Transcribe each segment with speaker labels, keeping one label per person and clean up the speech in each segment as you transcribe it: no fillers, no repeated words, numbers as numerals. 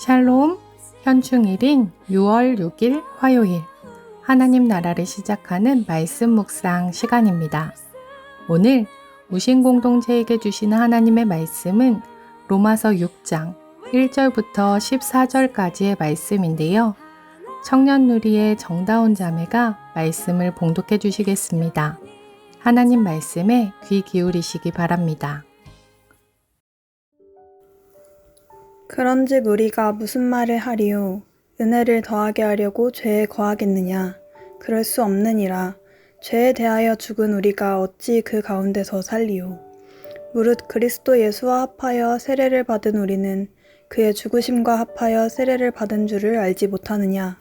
Speaker 1: 샬롬, 현충일인 6월 6일 화요일 하나님 나라를 시작하는 말씀 묵상 시간입니다. 오늘 우신 공동체에게 주시는 하나님의 말씀은 로마서 6장 1절부터 14절까지의 말씀인데요. 청년누리의 정다운 자매가 말씀을 봉독해 주시겠습니다. 하나님 말씀에 귀 기울이시기 바랍니다.
Speaker 2: 그런즉 우리가 무슨 말을 하리요? 은혜를 더하게 하려고 죄에 거하겠느냐? 그럴 수 없느니라. 죄에 대하여 죽은 우리가 어찌 그 가운데서 살리요? 무릇 그리스도 예수와 합하여 세례를 받은 우리는 그의 죽으심과 합하여 세례를 받은 줄을 알지 못하느냐?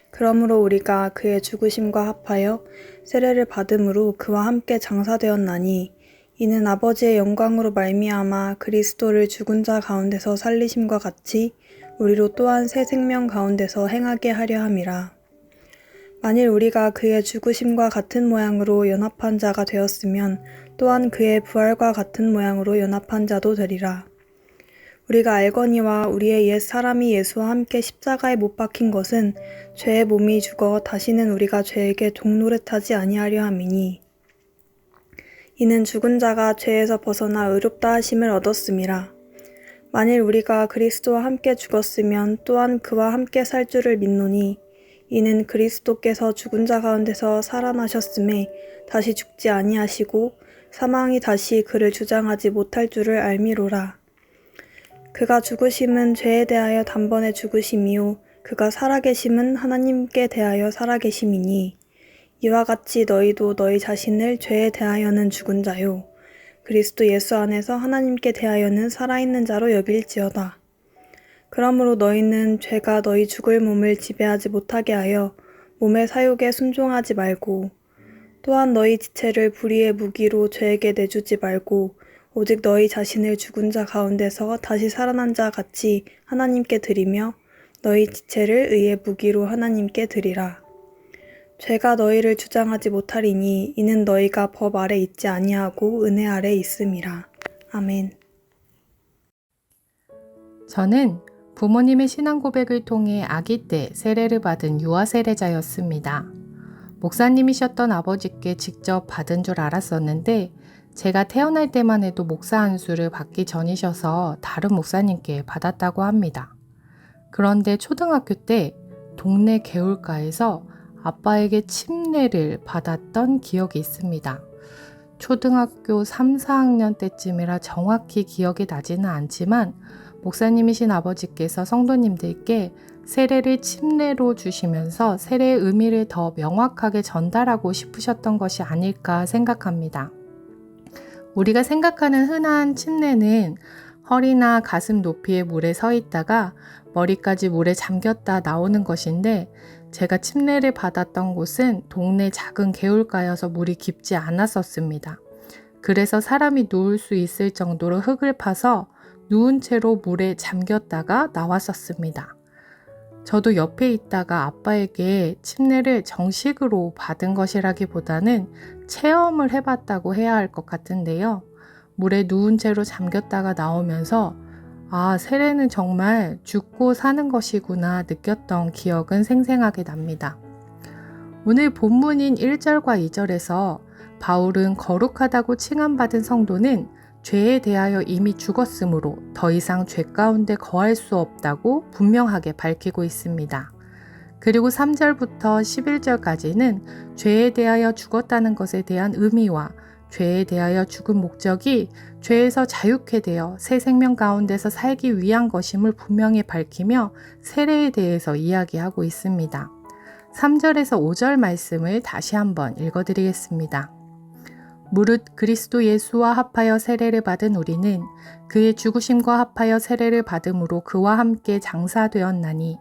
Speaker 2: 그러므로 우리가 그의 죽으심과 합하여 세례를 받음으로 그와 함께 장사되었나니 이는 아버지의 영광으로 말미암아 그리스도를 죽은 자 가운데서 살리심과 같이 우리로 또한 새 생명 가운데서 행하게 하려 함이라. 만일 우리가 그의 죽으심과 같은 모양으로 연합한 자가 되었으면 또한 그의 부활과 같은 모양으로 연합한 자도 되리라. 우리가 알거니와 우리의 옛 사람이 예수와 함께 십자가에 못 박힌 것은 죄의 몸이 죽어 다시는 우리가 죄에게 종노릇하지 아니하려 함이니 이는 죽은 자가 죄에서 벗어나 의롭다 하심을 얻었음이라. 만일 우리가 그리스도와 함께 죽었으면 또한 그와 함께 살 줄을 믿노니 이는 그리스도께서 죽은 자 가운데서 살아나셨음에 다시 죽지 아니하시고 사망이 다시 그를 주장하지 못할 줄을 알미로라. 그가 죽으심은 죄에 대하여 단번에 죽으심이요 그가 살아계심은 하나님께 대하여 살아계심이니 이와 같이 너희도 너희 자신을 죄에 대하여는 죽은 자요 그리스도 예수 안에서 하나님께 대하여는 살아있는 자로 여길지어다. 그러므로 너희는 죄가 너희 죽을 몸을 지배하지 못하게 하여 몸의 사욕에 순종하지 말고 또한 너희 지체를 불의의 무기로 죄에게 내주지 말고 오직 너희 자신을 죽은 자 가운데서 다시 살아난 자 같이 하나님께 드리며 너희 지체를 의의 무기로 하나님께 드리라. 죄가 너희를 주장하지 못하리니 이는 너희가 법 아래 있지 아니하고 은혜 아래 있음이라. 아멘.
Speaker 1: 저는 부모님의 신앙 고백을 통해 아기 때 세례를 받은 유아 세례자였습니다. 목사님이셨던 아버지께 직접 받은 줄 알았었는데 제가 태어날 때만 해도 목사 안수를 받기 전이셔서 다른 목사님께 받았다고 합니다. 그런데 초등학교 때 동네 개울가에서 아빠에게 침례를 받았던 기억이 있습니다. 초등학교 3, 4학년 때쯤이라 정확히 기억이 나지는 않지만 목사님이신 아버지께서 성도님들께 세례를 침례로 주시면서 세례의 의미를 더 명확하게 전달하고 싶으셨던 것이 아닐까 생각합니다. 우리가 생각하는 흔한 침례는 허리나 가슴 높이의 물에 서 있다가 머리까지 물에 잠겼다 나오는 것인데 제가 침례를 받았던 곳은 동네 작은 개울가여서 물이 깊지 않았었습니다. 그래서 사람이 누울 수 있을 정도로 흙을 파서 누운 채로 물에 잠겼다가 나왔었습니다. 저도 옆에 있다가 아빠에게 침례를 정식으로 받은 것이라기보다는 체험을 해봤다고 해야 할 것 같은데요. 물에 누운 채로 잠겼다가 나오면서 세례는 정말 죽고 사는 것이구나 느꼈던 기억은 생생하게 납니다. 오늘 본문인 1절과 2절에서 바울은 거룩하다고 칭함받은 성도는 죄에 대하여 이미 죽었으므로 더 이상 죄 가운데 거할 수 없다고 분명하게 밝히고 있습니다. 그리고 3절부터 11절까지는 죄에 대하여 죽었다는 것에 대한 의미와 죄에 대하여 죽은 목적이 죄에서 자유케 되어 새 생명 가운데서 살기 위한 것임을 분명히 밝히며 세례에 대해서 이야기하고 있습니다. 3절에서 5절 말씀을 다시 한번 읽어드리겠습니다. 무릇 그리스도 예수와 합하여 세례를 받은 우리는 그의 죽으심과 합하여 세례를 받음으로 그와 함께 장사되었나니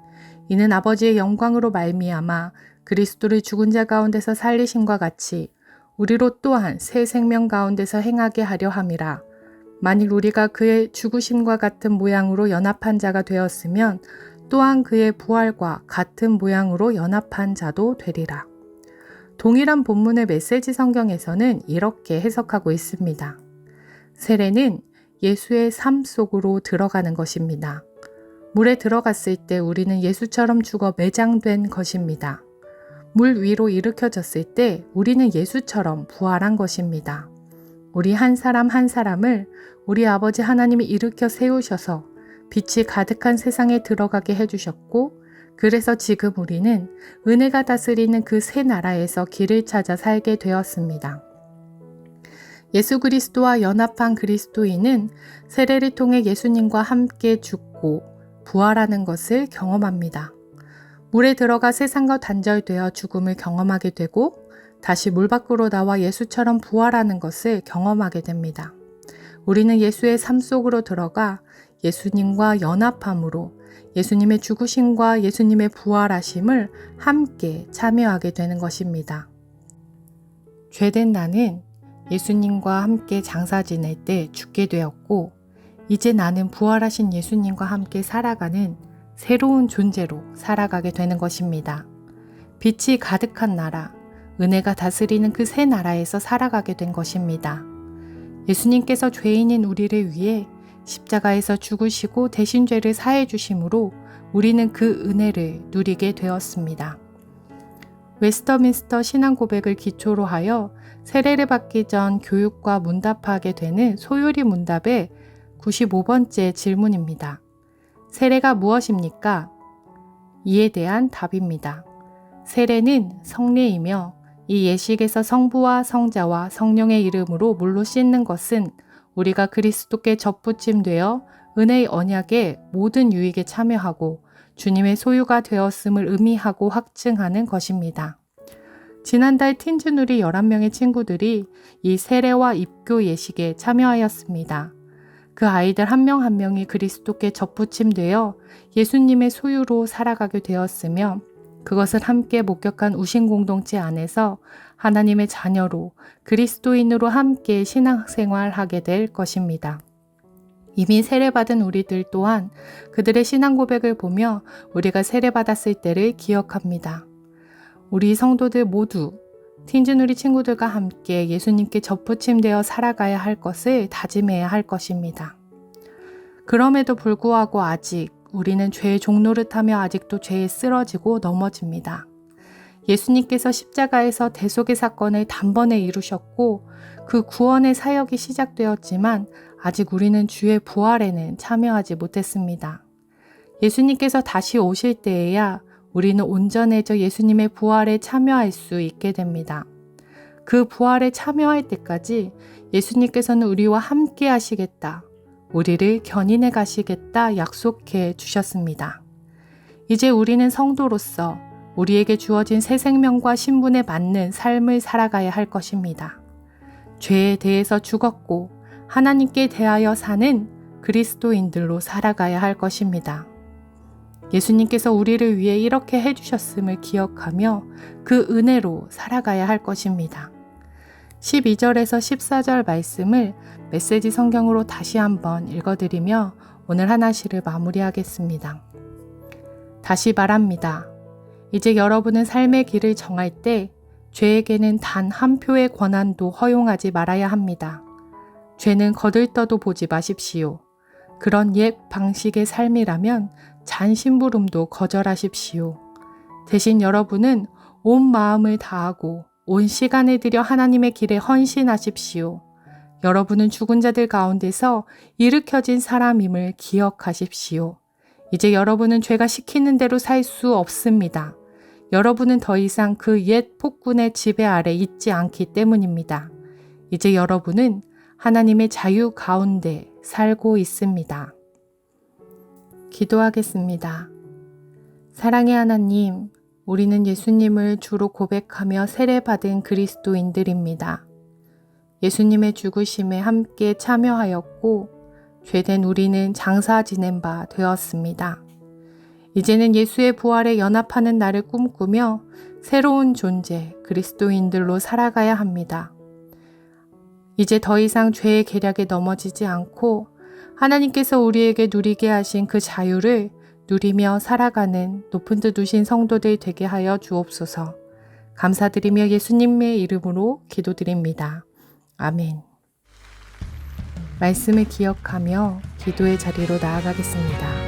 Speaker 1: 이는 아버지의 영광으로 말미암아 그리스도를 죽은 자 가운데서 살리심과 같이 우리로 또한 새 생명 가운데서 행하게 하려 함이라. 만일 우리가 그의 죽으심과 같은 모양으로 연합한 자가 되었으면 또한 그의 부활과 같은 모양으로 연합한 자도 되리라. 동일한 본문의 메시지 성경에서는 이렇게 해석하고 있습니다. 세례는 예수의 삶 속으로 들어가는 것입니다. 물에 들어갔을 때 우리는 예수처럼 죽어 매장된 것입니다. 물 위로 일으켜졌을 때 우리는 예수처럼 부활한 것입니다. 우리 한 사람 한 사람을 우리 아버지 하나님이 일으켜 세우셔서 빛이 가득한 세상에 들어가게 해주셨고, 그래서 지금 우리는 은혜가 다스리는 그 새 나라에서 길을 찾아 살게 되었습니다. 예수 그리스도와 연합한 그리스도인은 세례를 통해 예수님과 함께 죽고 부활하는 것을 경험합니다. 물에 들어가 세상과 단절되어 죽음을 경험하게 되고 다시 물 밖으로 나와 예수처럼 부활하는 것을 경험하게 됩니다. 우리는 예수의 삶 속으로 들어가 예수님과 연합함으로 예수님의 죽으심과 예수님의 부활하심을 함께 참여하게 되는 것입니다. 죄된 나는 예수님과 함께 장사 지낼 때 죽게 되었고, 이제 나는 부활하신 예수님과 함께 살아가는 새로운 존재로 살아가게 되는 것입니다. 빛이 가득한 나라, 은혜가 다스리는 그 새 나라에서 살아가게 된 것입니다. 예수님께서 죄인인 우리를 위해 십자가에서 죽으시고 대신 죄를 사해 주심으로 우리는 그 은혜를 누리게 되었습니다. 웨스터민스터 신앙 고백을 기초로 하여 세례를 받기 전 교육과 문답하게 되는 소요리 문답의 95번째 질문입니다. 세례가 무엇입니까? 이에 대한 답입니다. 세례는 성례이며 이 예식에서 성부와 성자와 성령의 이름으로 물로 씻는 것은 우리가 그리스도께 접붙임되어 은혜의 언약의 모든 유익에 참여하고 주님의 소유가 되었음을 의미하고 확증하는 것입니다. 지난달 틴즈누리 11명의 친구들이 이 세례와 입교 예식에 참여하였습니다. 그 아이들 한 명 한 명이 그리스도께 접붙임되어 예수님의 소유로 살아가게 되었으며, 그것을 함께 목격한 우신 공동체 안에서 하나님의 자녀로 그리스도인으로 함께 신앙생활하게 될 것입니다. 이미 세례받은 우리들 또한 그들의 신앙 고백을 보며 우리가 세례받았을 때를 기억합니다. 우리 성도들 모두 틴즈누리 친구들과 함께 예수님께 접붙임되어 살아가야 할 것을 다짐해야 할 것입니다. 그럼에도 불구하고 아직 우리는 죄의 종노릇하며 아직도 죄에 쓰러지고 넘어집니다. 예수님께서 십자가에서 대속의 사건을 단번에 이루셨고 그 구원의 사역이 시작되었지만 아직 우리는 주의 부활에는 참여하지 못했습니다. 예수님께서 다시 오실 때에야 우리는 온전해져 예수님의 부활에 참여할 수 있게 됩니다. 그 부활에 참여할 때까지 예수님께서는 우리와 함께 하시겠다, 우리를 견인해 가시겠다 약속해 주셨습니다. 이제 우리는 성도로서 우리에게 주어진 새 생명과 신분에 맞는 삶을 살아가야 할 것입니다. 죄에 대해서 죽었고 하나님께 대하여 사는 그리스도인들로 살아가야 할 것입니다. 예수님께서 우리를 위해 이렇게 해주셨음을 기억하며 그 은혜로 살아가야 할 것입니다. 12절에서 14절 말씀을 메시지 성경으로 다시 한번 읽어드리며 오늘 하나씩을 마무리하겠습니다. 다시 말합니다. 이제 여러분은 삶의 길을 정할 때 죄에게는 단 한 표의 권한도 허용하지 말아야 합니다. 죄는 거들떠도 보지 마십시오. 그런 옛 방식의 삶이라면 잔심부름도 거절하십시오. 대신 여러분은 온 마음을 다하고 온 시간을 들여 하나님의 길에 헌신하십시오. 여러분은 죽은 자들 가운데서 일으켜진 사람임을 기억하십시오. 이제 여러분은 죄가 시키는 대로 살 수 없습니다. 여러분은 더 이상 그 옛 폭군의 지배 아래 있지 않기 때문입니다. 이제 여러분은 하나님의 자유 가운데 살고 있습니다. 기도하겠습니다. 사랑의 하나님, 우리는 예수님을 주로 고백하며 세례받은 그리스도인들입니다. 예수님의 죽으심에 함께 참여하였고 죄된 우리는 장사 지낸 바 되었습니다. 이제는 예수의 부활에 연합하는 날을 꿈꾸며 새로운 존재 그리스도인들로 살아가야 합니다. 이제 더 이상 죄의 계략에 넘어지지 않고 하나님께서 우리에게 누리게 하신 그 자유를 누리며 살아가는 높은 듯 우신 성도들 되게 하여 주옵소서. 감사드리며 예수님의 이름으로 기도드립니다. 아멘. 말씀을 기억하며 기도의 자리로 나아가겠습니다.